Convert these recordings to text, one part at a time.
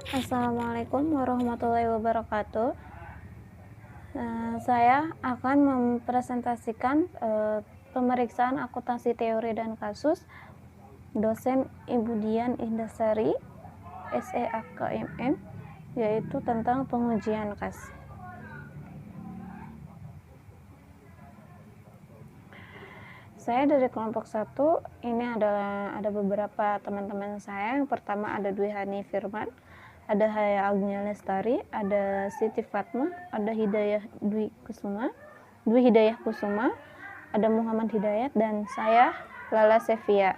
Assalamualaikum warahmatullahi wabarakatuh. Saya akan mempresentasikan pemeriksaan akuntansi teori dan kasus dosen Ibu Dian Indasari, SEAKMM, yaitu tentang pengujian kas. Saya dari kelompok 1, ini ada beberapa teman-teman saya. Yang pertama ada Dwi Hani Firman, ada Haya Agnia Lestari, ada Siti Fatma, ada Dwi Hidayah Kusuma, ada Muhammad Hidayat, dan saya Lala Sevia.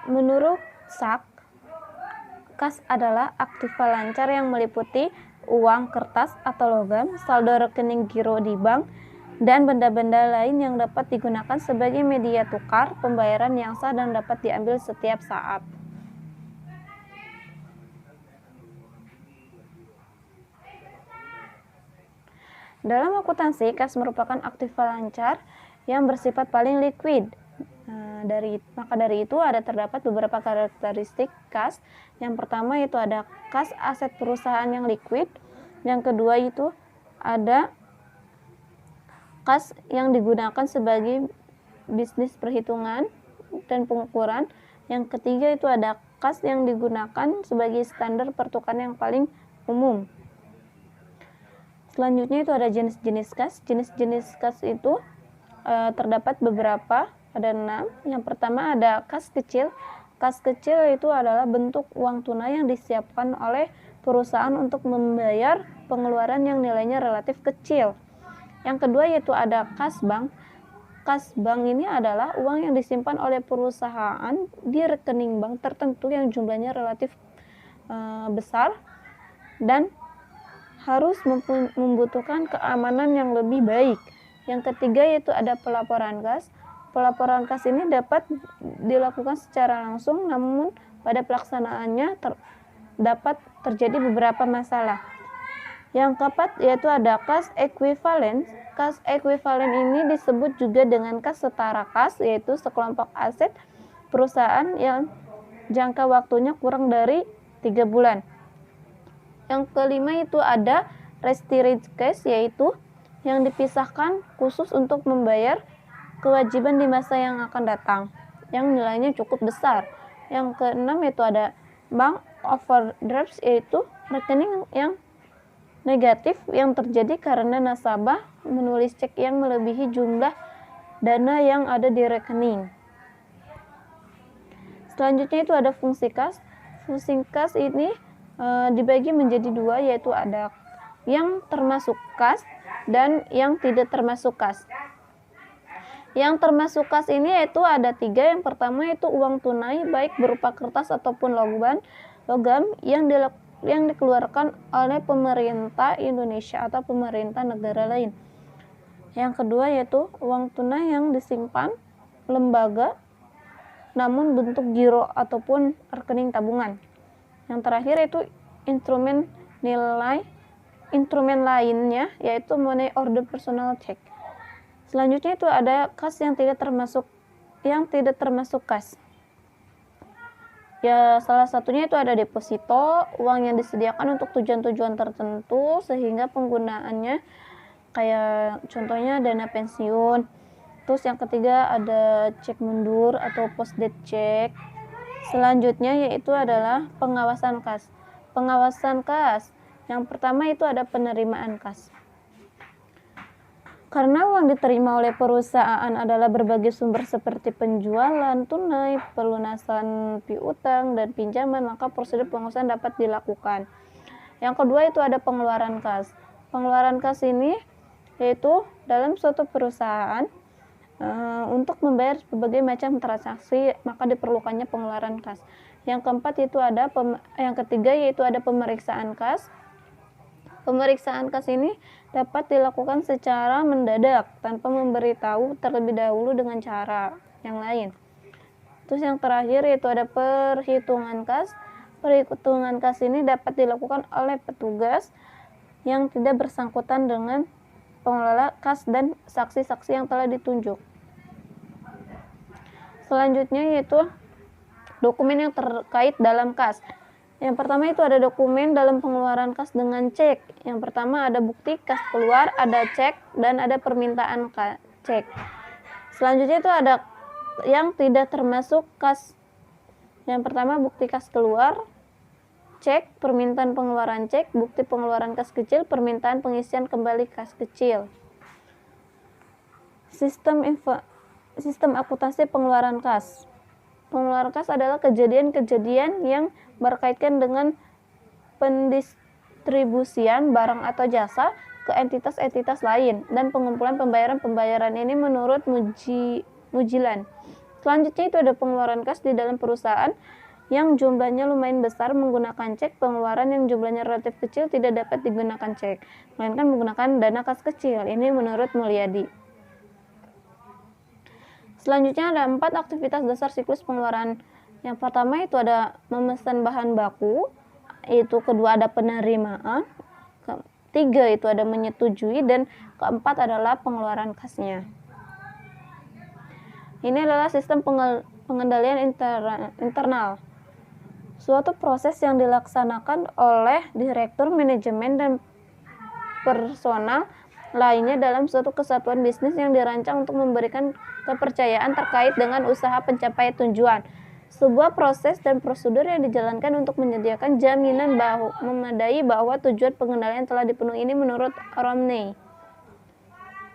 Menurut SAK, kas adalah aktiva lancar yang meliputi uang, kertas, atau logam, saldo rekening giro di bank, dan benda-benda lain yang dapat digunakan sebagai media tukar pembayaran yang sah dan dapat diambil setiap saat. Dalam akuntansi, kas merupakan aktiva lancar yang bersifat paling liquid. Maka dari itu terdapat beberapa karakteristik kas. Yang pertama itu ada kas aset perusahaan yang liquid. Yang kedua itu ada kas yang digunakan sebagai bisnis perhitungan dan pengukuran. Yang ketiga itu ada kas yang digunakan sebagai standar pertukaran yang paling umum. Selanjutnya itu ada jenis-jenis kas. Jenis-jenis kas itu terdapat beberapa, ada 6. Yang pertama ada kas kecil. Kas kecil itu adalah bentuk uang tunai yang disiapkan oleh perusahaan untuk membayar pengeluaran yang nilainya relatif kecil. Yang kedua yaitu ada kas bank. Kas bank ini adalah uang yang disimpan oleh perusahaan di rekening bank tertentu yang jumlahnya relatif besar dan harus membutuhkan keamanan yang lebih baik. Yang ketiga yaitu ada pelaporan kas. Pelaporan kas ini dapat dilakukan secara langsung, namun pada pelaksanaannya dapat terjadi beberapa masalah. Yang keempat yaitu ada kas ekuivalen. Kas ekuivalen ini disebut juga dengan kas setara kas, yaitu sekelompok aset perusahaan yang jangka waktunya kurang dari 3 bulan. Yang kelima itu ada restricted cash, yaitu yang dipisahkan khusus untuk membayar kewajiban di masa yang akan datang, yang nilainya cukup besar. Yang keenam itu ada bank overdraft, yaitu rekening yang negatif yang terjadi karena nasabah menulis cek yang melebihi jumlah dana yang ada di rekening. Selanjutnya itu ada fungsi kas. Fungsi kas ini dibagi menjadi 2, yaitu ada yang termasuk kas dan yang tidak termasuk kas. Yang termasuk kas ini yaitu ada 3. Yang pertama itu uang tunai baik berupa kertas ataupun logam yang dikeluarkan oleh pemerintah Indonesia atau pemerintah negara lain. Yang kedua yaitu uang tunai yang disimpan lembaga namun bentuk giro ataupun rekening tabungan. Yang terakhir itu instrumen lainnya yaitu money order personal check. Selanjutnya itu ada kas yang tidak termasuk kas. Ya, salah satunya itu ada deposito, uang yang disediakan untuk tujuan-tujuan tertentu sehingga penggunaannya kayak contohnya dana pensiun. Terus yang ketiga ada cek mundur atau post date check. Selanjutnya yaitu adalah pengawasan kas. Pengawasan kas yang pertama itu ada penerimaan kas. Karena uang diterima oleh perusahaan adalah berbagai sumber seperti penjualan tunai, pelunasan piutang, dan pinjaman, maka prosedur pengawasan dapat dilakukan. Yang kedua itu ada pengeluaran kas. Pengeluaran kas ini yaitu dalam suatu perusahaan untuk membayar berbagai macam transaksi, maka diperlukannya pengeluaran kas. Yang keempat itu yang ketiga yaitu ada pemeriksaan kas. Pemeriksaan kas ini dapat dilakukan secara mendadak tanpa memberitahu terlebih dahulu dengan cara yang lain. Terus yang terakhir yaitu ada perhitungan kas. Perhitungan kas ini dapat dilakukan oleh petugas yang tidak bersangkutan dengan pengelola kas dan saksi-saksi yang telah ditunjuk. Selanjutnya yaitu dokumen yang terkait dalam kas. Yang pertama itu ada dokumen dalam pengeluaran kas dengan cek. Yang pertama ada bukti kas keluar, ada cek, dan ada permintaan cek. Selanjutnya itu ada yang tidak termasuk kas. Yang pertama bukti kas keluar, cek, permintaan pengeluaran cek, bukti pengeluaran kas kecil, permintaan pengisian kembali kas kecil. Sistem akuntansi pengeluaran kas. Pengeluaran kas adalah kejadian-kejadian yang berkaitan dengan pendistribusian barang atau jasa ke entitas-entitas lain dan pengumpulan pembayaran ini menurut mujilan. Selanjutnya itu ada pengeluaran kas di dalam perusahaan yang jumlahnya lumayan besar menggunakan cek. Pengeluaran yang jumlahnya relatif kecil tidak dapat digunakan cek, melainkan menggunakan dana kas kecil. Ini menurut Mulyadi. Selanjutnya ada 4 aktivitas dasar siklus pengeluaran. Yang pertama itu ada memesan bahan baku, itu kedua ada penerimaan, ketiga itu ada menyetujui, dan keempat adalah pengeluaran kasnya. Ini adalah sistem pengendalian internal. Suatu proses yang dilaksanakan oleh direktur manajemen dan personal lainnya dalam suatu kesatuan bisnis yang dirancang untuk memberikan kepercayaan terkait dengan usaha pencapaian tujuan. Sebuah proses dan prosedur yang dijalankan untuk menyediakan jaminan memadai bahwa tujuan pengendalian telah dipenuhi ini menurut Romney.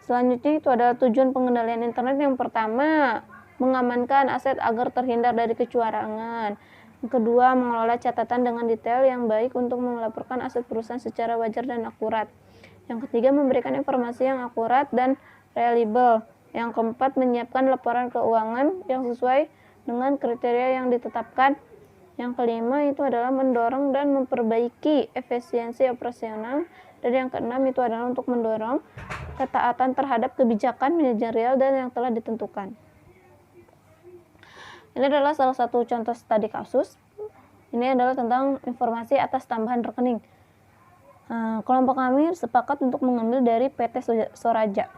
Selanjutnya itu adalah tujuan pengendalian internet. Yang pertama, mengamankan aset agar terhindar dari kecurangan. Yang kedua, mengelola catatan dengan detail yang baik untuk melaporkan aset perusahaan secara wajar dan akurat. Yang ketiga, memberikan informasi yang akurat dan reliable. Yang keempat, menyiapkan laporan keuangan yang sesuai dengan kriteria yang ditetapkan. Yang kelima itu adalah mendorong dan memperbaiki efisiensi operasional. Dan yang keenam itu adalah untuk mendorong ketaatan terhadap kebijakan manajerial dan yang telah ditentukan. Ini adalah salah satu contoh studi kasus. Ini adalah tentang informasi atas tambahan rekening. Kelompok kami sepakat untuk mengambil dari PT Soraja.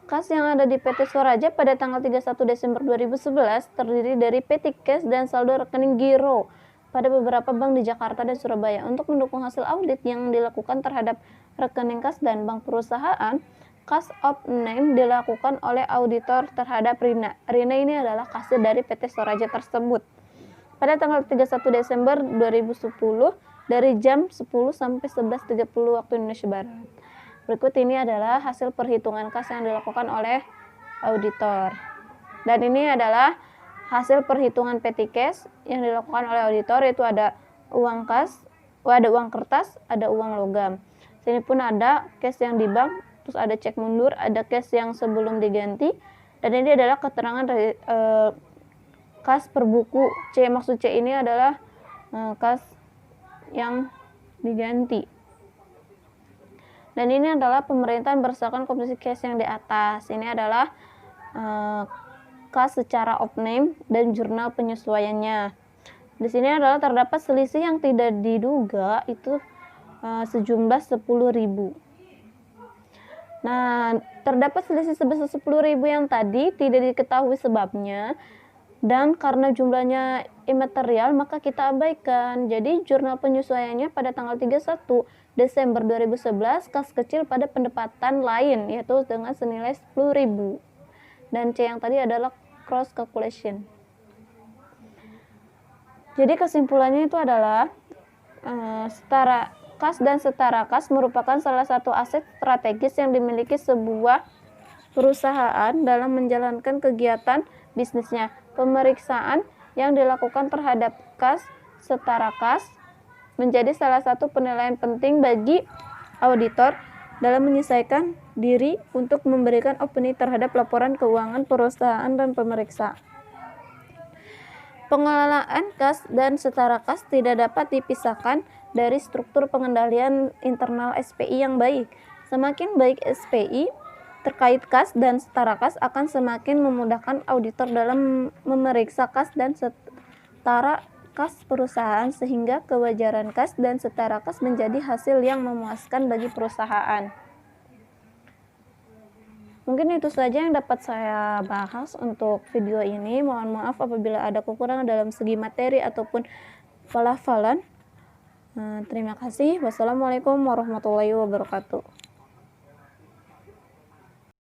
Kas yang ada di PT Soraja pada tanggal 31 Desember 2011 terdiri dari petty cash dan saldo rekening giro pada beberapa bank di Jakarta dan Surabaya. Untuk mendukung hasil audit yang dilakukan terhadap rekening kas dan bank perusahaan, kas of name dilakukan oleh auditor terhadap Rina. Rina ini adalah kasir dari PT Soraja tersebut. Pada tanggal 31 Desember 2010 dari jam 10 sampai 11.30 waktu Indonesia Barat. Berikut ini adalah hasil perhitungan kas yang dilakukan oleh auditor. Dan ini adalah hasil perhitungan petty cash yang dilakukan oleh auditor, yaitu ada uang kas, ada uang kertas, ada uang logam. Sini pun ada cash yang di bank, terus ada cek mundur, ada cash yang sebelum diganti, dan ini adalah keterangan dari kas per buku. Maksud C ini adalah kas yang diganti. Dan ini adalah pemerintahan berdasarkan komposisi cash yang di atas. Ini adalah kas secara of name dan jurnal penyesuaiannya. Di sini adalah terdapat selisih yang tidak diduga itu sejumlah 10.000. Nah, terdapat selisih sebesar 10.000 yang tadi tidak diketahui sebabnya. Dan karena jumlahnya imaterial, maka kita abaikan. Jadi jurnal penyesuaiannya pada tanggal 31 Desember 2011, kas kecil pada pendapatan lain, yaitu dengan senilai 10.000. Dan C yang tadi adalah cross calculation. Jadi kesimpulannya itu adalah setara kas dan setara kas merupakan salah satu aset strategis yang dimiliki sebuah perusahaan dalam menjalankan kegiatan bisnisnya. Pemeriksaan yang dilakukan terhadap kas setara kas menjadi salah satu penilaian penting bagi auditor dalam menyelesaikan diri untuk memberikan opini terhadap laporan keuangan perusahaan dan pemeriksa. Pengelolaan kas dan setara kas tidak dapat dipisahkan dari struktur pengendalian internal SPI yang baik. Semakin baik SPI terkait kas dan setara kas akan semakin memudahkan auditor dalam memeriksa kas dan setara kas perusahaan, sehingga kewajaran kas dan setara kas menjadi hasil yang memuaskan bagi perusahaan. Mungkin itu saja yang dapat saya bahas untuk video ini. Mohon maaf apabila ada kekurangan dalam segi materi ataupun pelafalan. Terima kasih. Wassalamualaikum warahmatullahi wabarakatuh.